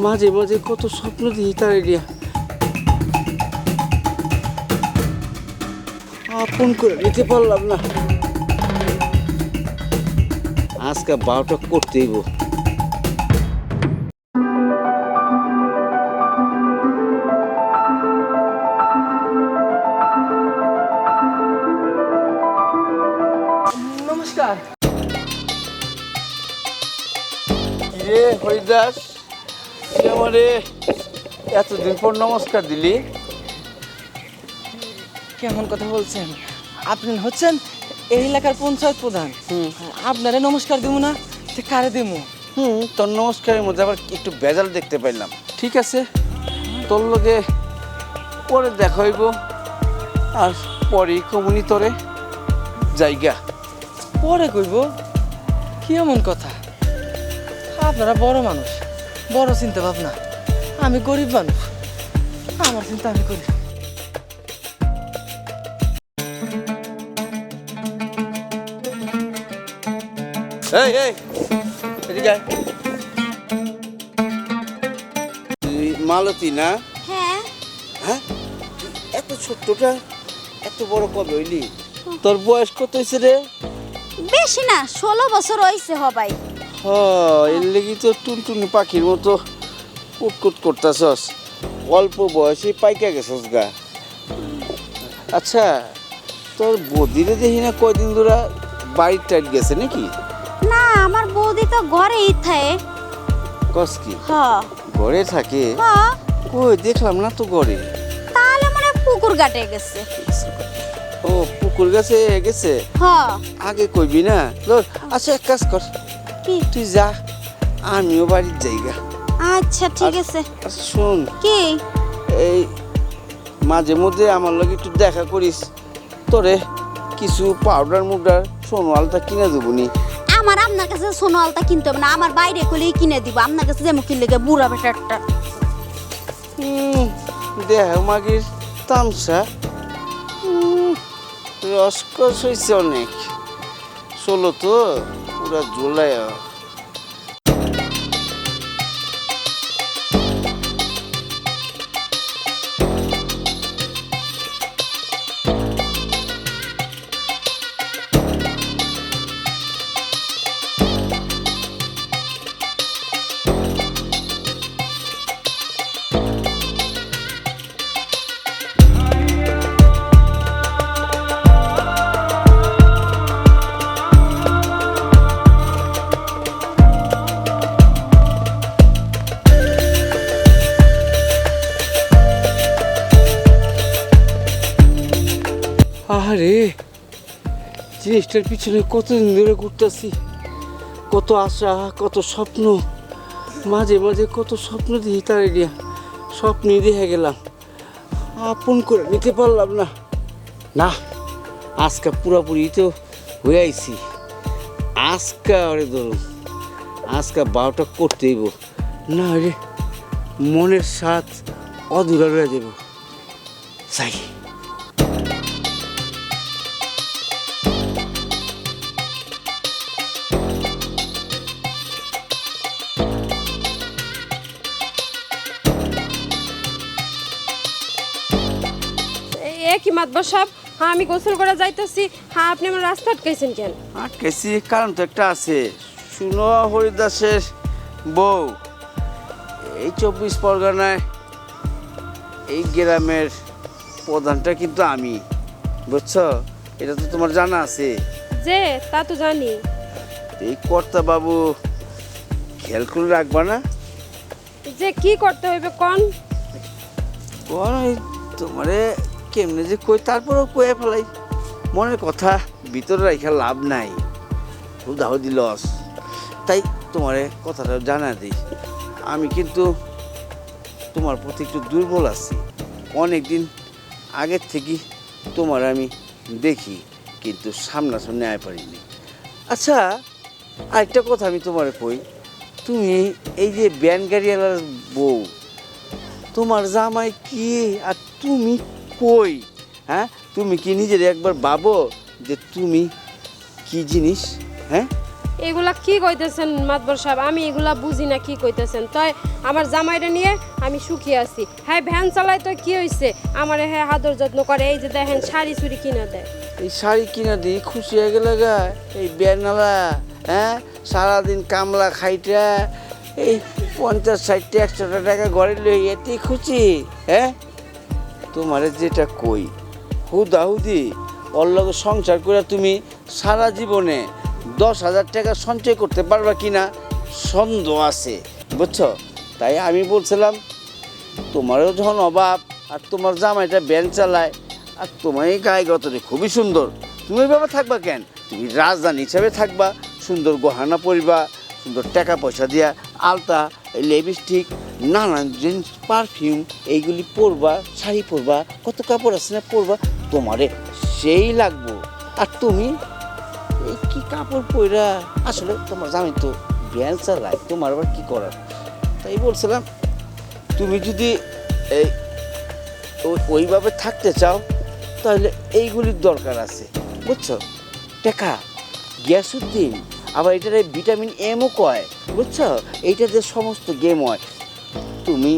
মাঝে মাঝে কত স্বপ্ন দিই তার এরিয়া আপন করে নিতে পারলাম না। আজকে 12টা করতেইব। নমস্কার। রে হরিদাস, তুই আমারে এতদিন পর নমস্কার দিলি? কেমন কথা বলছেন? আপনি হচ্ছেন এই এলাকার পঞ্চায়েত প্রধান। আপনারে নমস্কার দেবো না তো কারে দেবো? তোর নমস্কারের মধ্যে আবার একটু ভেজাল দেখতে পাইলাম। ঠিক আছে, তোর লগে পরে দেখা হইব, আর পরে কমুনি তোরে জায়গা। পরে কইব? কি এমন কথা? আপনারা বড় মানুষ, বড় চিন্তা ভাবনা। আমি গরিব মানুষ, আমার চিন্তা আমি করি। এই এই এদিকে আয়। তুই মালতী না? হ্যাঁ। হ্যাঁ, তুই এত ছোট্টটা এত বড় কবে হইলি? তোর বয়স কত হয়েছে রে? বেশি না, 16 বছর হয়েছে হবাই। এর লেগে তো টুনটুনি পাখির মতো কুটকুট করতেছস, অল্প বয়সে পাইকা গেছস গা। আচ্ছা, তোর বদিরে দেখি না কয়দিন ধরে বাড়ির টাইট গেছে নাকি? না, আমার বৌদি তো ঘরেই থাকে। কস কি হ্যাঁ ঘরে থাকে? হ্যাঁ। কই দেখলাম না তো ঘরে। তাহলে মনে হয় পুকুর ঘাটে গেছে। ও পুকুর গেছে গেছে? হ্যাঁ। আগে কইবি না? ধর, আচ্ছা এক কাজ কর, কি? তুই যা, আমিও বাড়ির জায়গা। আচ্ছা ঠিক আছে। আর শোন, কি? এই মাঝে মধ্যে আমার লগে একটু দেখা করিস, তোরে কিছু পাউডার মুডার সোনো আলতা কিনে দেবো নি। আমার আপনার কাছে সোনো আলতা কিনতে হবে না, আমার বাইরে কইলেই কিনে দিব। আপনার কাছে যেমন কিনলে বুড়া বেটারটা। দেহ মাগির তামসা, রসকস হয়েছে অনেক। চলো তো পুরা জোলাই। আরে জিনিসটার পিছনে কতদিন ধরে ঘুরতেছি, কত আশা, কত স্বপ্ন, মাঝে মাঝে কত স্বপ্ন দিই তার এরিয়া, স্বপ্নই দেখে গেলাম, আপন করে নিতে পারলাম না। না, আজকে পুরাপুরি তো হয়ে আইছি। আজকে আরে ধরুন, আজকে 12টা করতেইব, না রে মনের স্বাদ অধুরা রয়ে যাব। চাই কি মাতবার সাহেব, হ্যাঁ আমি গোসল করে যাইতেছি, হ্যাঁ আপনি আমার রাস্তা আটকাইছেন কেন? আটকেছি কারণ তো একটা আছে। শুনো হরিদাসের বউ, এই 24 পরগনায় এই গ্রামের প্রধানটা কিন্তু আমি, বুঝছো? এটা তো তোমার জানা আছে। যে তা তো জানি। এই কর্তা বাবু খেয়াল করে রাখবা না? যে কি করতে হইবে কোন? কোন ওই তোমারে কেমনে যে কই, তারপরও কয়ে ফেলাই। মনের কথা ভিতরে রাখা লাভ নাই, হুদাহুদি লস। তাই তোমারে কথাটা জানা দিই, আমি কিন্তু তোমার প্রতি একটু দুর্বল আছি। অনেক দিন আগের থেকে তোমার আমি দেখি, কিন্তু সামনাসামনি আয় পারিনি। আচ্ছা, আরেকটা কথা আমি তোমার কই, তুমি এই যে ব্যান গাড়িওয়ালার বউ, তোমার জামাই কি আর তুমি কই? হ্যাঁ, তুমি কি নিজের একবার ভাবো যে তুমি কি জিনিস? হ্যাঁ, এগুলা কি কইতেছেন মাতবর সাহেব? আমি এগুলা বুঝি না কি কইতেছেন। তাই আমার জামাইরে নিয়ে আমি সুখী আছি। হ্যাঁ ভ্যান চালায় তো কি হইছে, আমার হ্যাঁ আদর যত্ন করে, এই যে দেখেন শাড়ি চুড়ি কিনা দেয়। এই শাড়ি কিনা দিই খুশি হয়ে গেলে গা এই বেনালা, হ্যাঁ সারাদিন কামলা খাইটা এই 50-60-100 টাকা ঘরে লই এতেই খুশি? হ্যাঁ তোমারে যেটা কই হুদাহুদি ওর লগে সংসার করে তুমি সারা জীবনে 10,000 টাকা সঞ্চয় করতে পারবা কিনা সন্দেহ আছে, বুঝছো? তাই আমি বলছিলাম তোমারও যখন অভাব আর তোমার জামাইটা ভ্যান চালায় আর তোমার এই গায়ে গতরে খুবই সুন্দর, তুমি ওইভাবে থাকবা কেন? তুমি রাজধানী হিসাবে থাকবা, সুন্দর গহনা পরিবা, সুন্দর টাকা পয়সা দিয়া আলতা, লিপস্টিক, নানান জিনিস, পারফিউম এইগুলি পরবা, শাড়ি পরবা, কত কাপড় আছে না পরবা, তোমারে সেই লাগবো। আর তুমি এই কি কাপড় পরা? আসলে তোমার জামাই তো ভ্যান চালায়, তোমার আবার কি করার? তাই বলছিলাম তুমি যদি এই ওইভাবে থাকতে চাও তাহলে এইগুলির দরকার আছে, বুঝছো? টাকা গ্যাসুদ্দিন, আবার এটার ভিটামিন এমও কয়, বুঝছো? এইটাতে সমস্ত গেম হয়। তুমি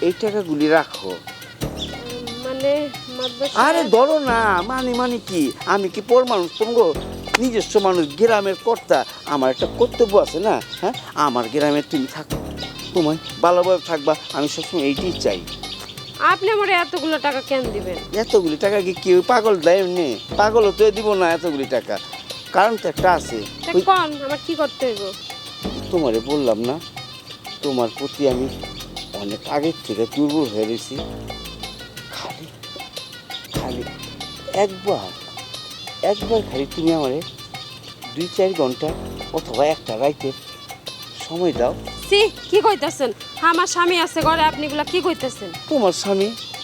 এই টাকাগুলি রাখো। মানে মাতবর আরে সাহেব, ধরো না, মানে কি, আমি কি পর মানুষ? তোমাকে নিজস্ব মানুষ, গ্রামের কর্তা, আমার একটা কর্তব্য আছে না? হ্যাঁ, আমার গ্রামে তুমি থাকো, তোমায় ভালোভাবে থাকবা, আমি সবসময় এইটাই চাই। আপনি আমার এতগুলো টাকা কেন দিবেন? এতগুলি টাকা কি কেউ পাগল দেয়? এমনি পাগলও তো দিব না এতগুলি টাকা, কারণ তো একটা আছে। তা ওই কোন আমার কি করতে হইব? তোমারে বললাম না, তোমার প্রতি আমি অনেক আগের থেকে দুর্বল হয়ে রয়েছি। খালি খালি একবার খালি তুমি আমারে 2-4 ঘন্টা অথবা একটা রাইতে সময় দাও। সি কি কইতাছেন? আমার স্বামী আছে ঘরে, আপনি এগুলা কি কইতাছেন?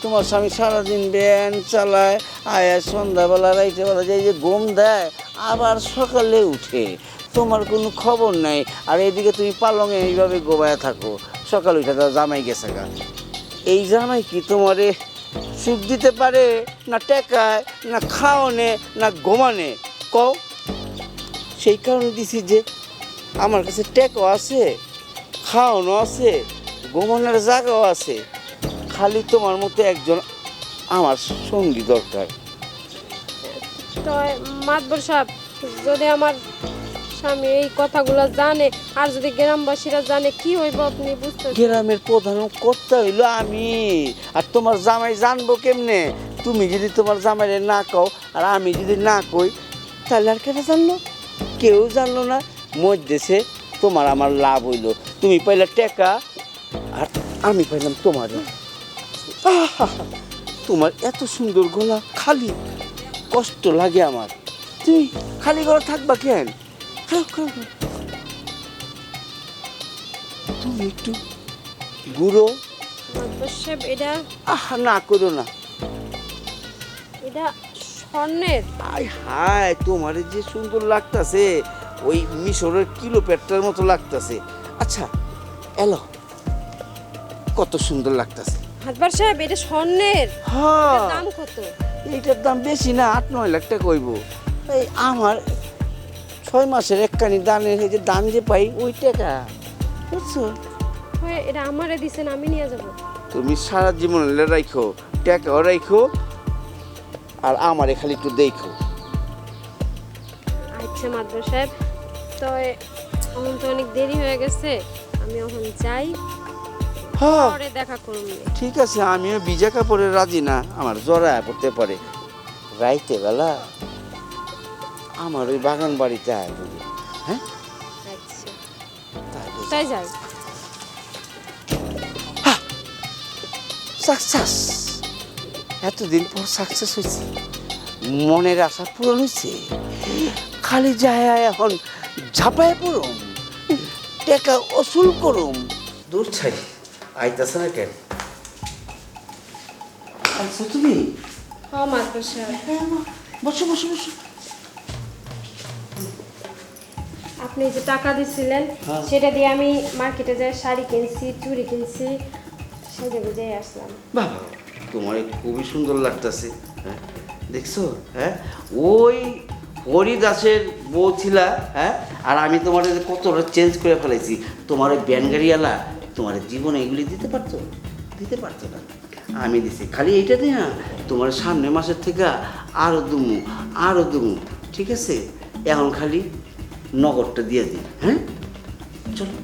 তোমার স্বামী সারাদিন ভ্যান চালায়, আয়া সন্ধ্যাবেলা রাইতেবেলা যে ঘুম দেয়, আবার সকালে উঠে, তোমার কোনো খবর নাই। আর এদিকে তুমি পালঙে এইভাবে গোবায় থাকো, সকাল উঠে তার জামাই গেছে গা। এই জামাই কি তোমারে সুখ দিতে পারে? না টেকায়, না খাওয়ানে, না ঘুমানে, কও? সেই কারণে দিছি যে আমার কাছে টেকাও আছে, খাওয়ানো আছে, ঘুমানোর জায়গাও আছে। খালি তোমার মতো একজন আমার সঙ্গী দরকার। তো মাতবর সাহেব, যদি আমার স্বামী এই কথাগুলো জানে আর যদি গ্রামবাসীরা জানে কি হইব আপনি বুঝতে? গ্রামের প্রধান কর্তা হইলো আমি, আর তোমার জামাই জানবো কেমনে? তুমি যদি তোমার জামাইরে না কও আর আমি যদি না কই, তাহলে আর কেটা জানলো? কেউ জানলো না। মধ্যে তোমার আমার লাভ হইলো, তুমি পাইলে টাকা আর আমি পাইলাম তোমারে। তোমার এত সুন্দর গলা, খালি কষ্ট লাগে আমার। তুমি খালি গলা থাকবা কেন? তুমি একটু গুঁড়ো। মাতবর সাহেব, এটা না করো না। এটা স্বর্ণের। আয় হায়, তোমার যে সুন্দর লাগতাছে, ওই মিশরের কিলো পেটটার মতো লাগতাছে। আচ্ছা এলো, কত সুন্দর লাগতাছে। মাতবর সাহেব, এটা স্বর্ণের। হ্যাঁ, এটার দাম কত? এইটার দাম বেশি না, 8-9 লাখ টাকা কইব। এই আমার 6 মাসের একখানি দানের এই যে দান যে পাই ওই টাকা, বুঝছো? হ্যাঁ, এটা আমারে দিছেন, আমি নিয়ে যাব। তুমি সারা জীবন রাখো, টাকাও রাখো, আর আমারে খালি একটু দেখো। আচ্ছা মাতবর সাহেব, তো এখন তো অনেক দেরি হয়ে গেছে, আমি এখন যাই, হ্যাঁ পরে দেখা করুন। ঠিক আছে, আমিও ভিজা কাপড়ে রাজি না, আমার জড়ায় পড়তে পারে। রাইতে বেলা আমার ওই বাগান বাড়িতে আয় বলি। হ্যাঁ, আচ্ছা, তাহলে তাই যাই। সাকসেস, এতদিন পর সাকসেস হয়েছে, মনের আশা পূরণ হয়েছে। খালি যায় এখন ঝাঁপায় পড়ুম, টাকা ওসুল করুম। দূর ছাই আইতাছে না কেন? আচ্ছা তুমি হ্যাঁ মাতবর সাহেব, বসো বসো বসো। আপনি যে টাকা দিছিলেন সেটা দিয়ে আমি মার্কেটে যাই শাড়ি কিনছি, চুড়ি কিনছি, সেজে বুঝে আসলাম। বাবা, তোমার খুবই সুন্দর লাগতেছে। হ্যাঁ দেখছো? হ্যাঁ, ওই হরিদাসের বউ ছিলা, হ্যাঁ? আর আমি তোমার কতটা চেঞ্জ করে ফেলেছি। তোমার ওই ব্যান গাড়িওয়ালা তোমার জীবনে এগুলি দিতে পারতো? দিতে পারতো না। আমি দিছি। খালি এইটা দিয়ে না, তোমার সামনে মাসের থেকে আরও দুমু, ঠিক আছে? এখন খালি নগদটা দিয়ে দিই, হ্যাঁ? চলো।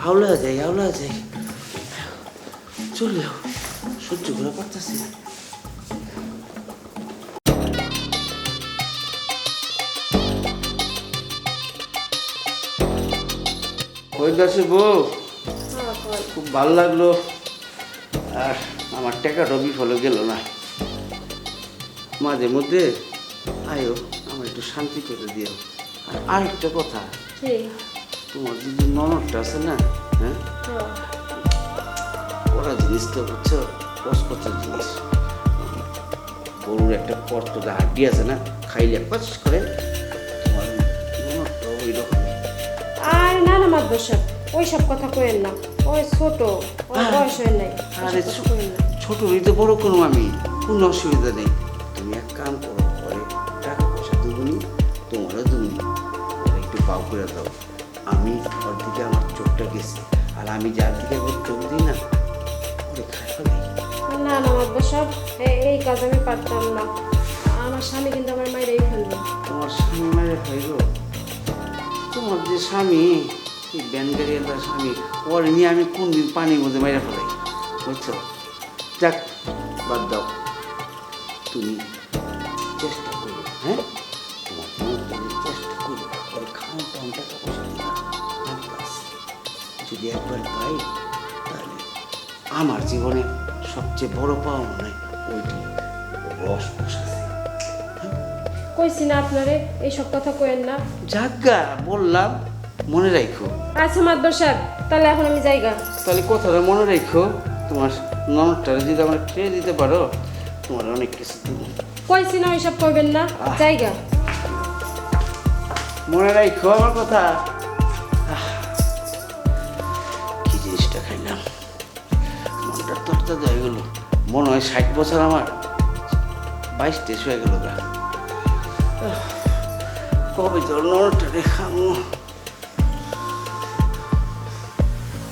আওলা যাই চলে যাও, সহ্য করে পারতেছি না। হরিদাসের বউ, খুব ভালো লাগলো, আর আমার টাকাটা বিফলে গেল না। মাঝে মধ্যে আয়ো, আমার একটু শান্তি করে দিও। আর আরেকটা কথা, তোমার যদি ননদটা আছে না, হ্যাঁ, ওরা জিনিস তো বুঝছো, কসকচার জিনিস। গরুর একটা কর্তটা হাড্ডি আছে না, খাইলে কচ করে, তোমার ননদটা ওই রকম। আর না না মাদবর সাহেব, ওই সব কথা কইেন না, ওই ছোট, ওর বয়স হয় নাই। আরে ছোট হইতে বড় কোনো আমি, কোনো অসুবিধা নেই। তুমি এক কাম করো, পরে টাকা পয়সা দুগুনি, তোমারও দুগুনি, ওরা একটু পাও করে দাও। আমি ওর দিকে আমার চোখটা গেছে, আর আমি যার দিকে ওর চোখ দিই না, ওরে খাই ফেলাই। না না মাদবর সাহেব, এই কাজ আমি পারতাম না। আমার স্বামী কিন্তু আমার মায়েরাই ফেলবে। তোমার স্বামী মারে হইল? তোমার যে স্বামী, এই ব্যানগাড়িয়ালার স্বামী, ওর নিয়ে আমি কোন দিন পানির মধ্যে মাইরা ফেলাই, বুঝছো? যাক, বাদ দাও। তুমি চেষ্টা করো, হ্যাঁ? তোমার তুমি চেষ্টা করো, ওই খাওয়া টাউন টাকা পয়সা দিবা, আমি আছি। যদি একবার পাই, তাহলে আমার জীবনে সবচেয়ে বড় পাওয়া মনে হয় ওইটি, রস বসাছে। কইছি না আপনারে এইসব কথা কইেন না। যাজ্ঞা বললাম, মনে রাখো। আচ্ছা মাদবর সাহেব, তাহলে এখন আমি যাইগা। তাহলে কথাটা মনে রাখো, তোমার ননদটারে যদি আমার খেয়ে দিতে পারো, তোমার অনেক কিছু দেবো। কইছি না ওইসব কইবেন না, যাইগা। মনে রাখো আমার কথা। কি জিনিসটা খাইলাম, মনটা তরতা হয়ে গেল। মনে হয় 60 বছর আমার 22-23 হয়ে গেল। কবে জল ননদটারে খামো।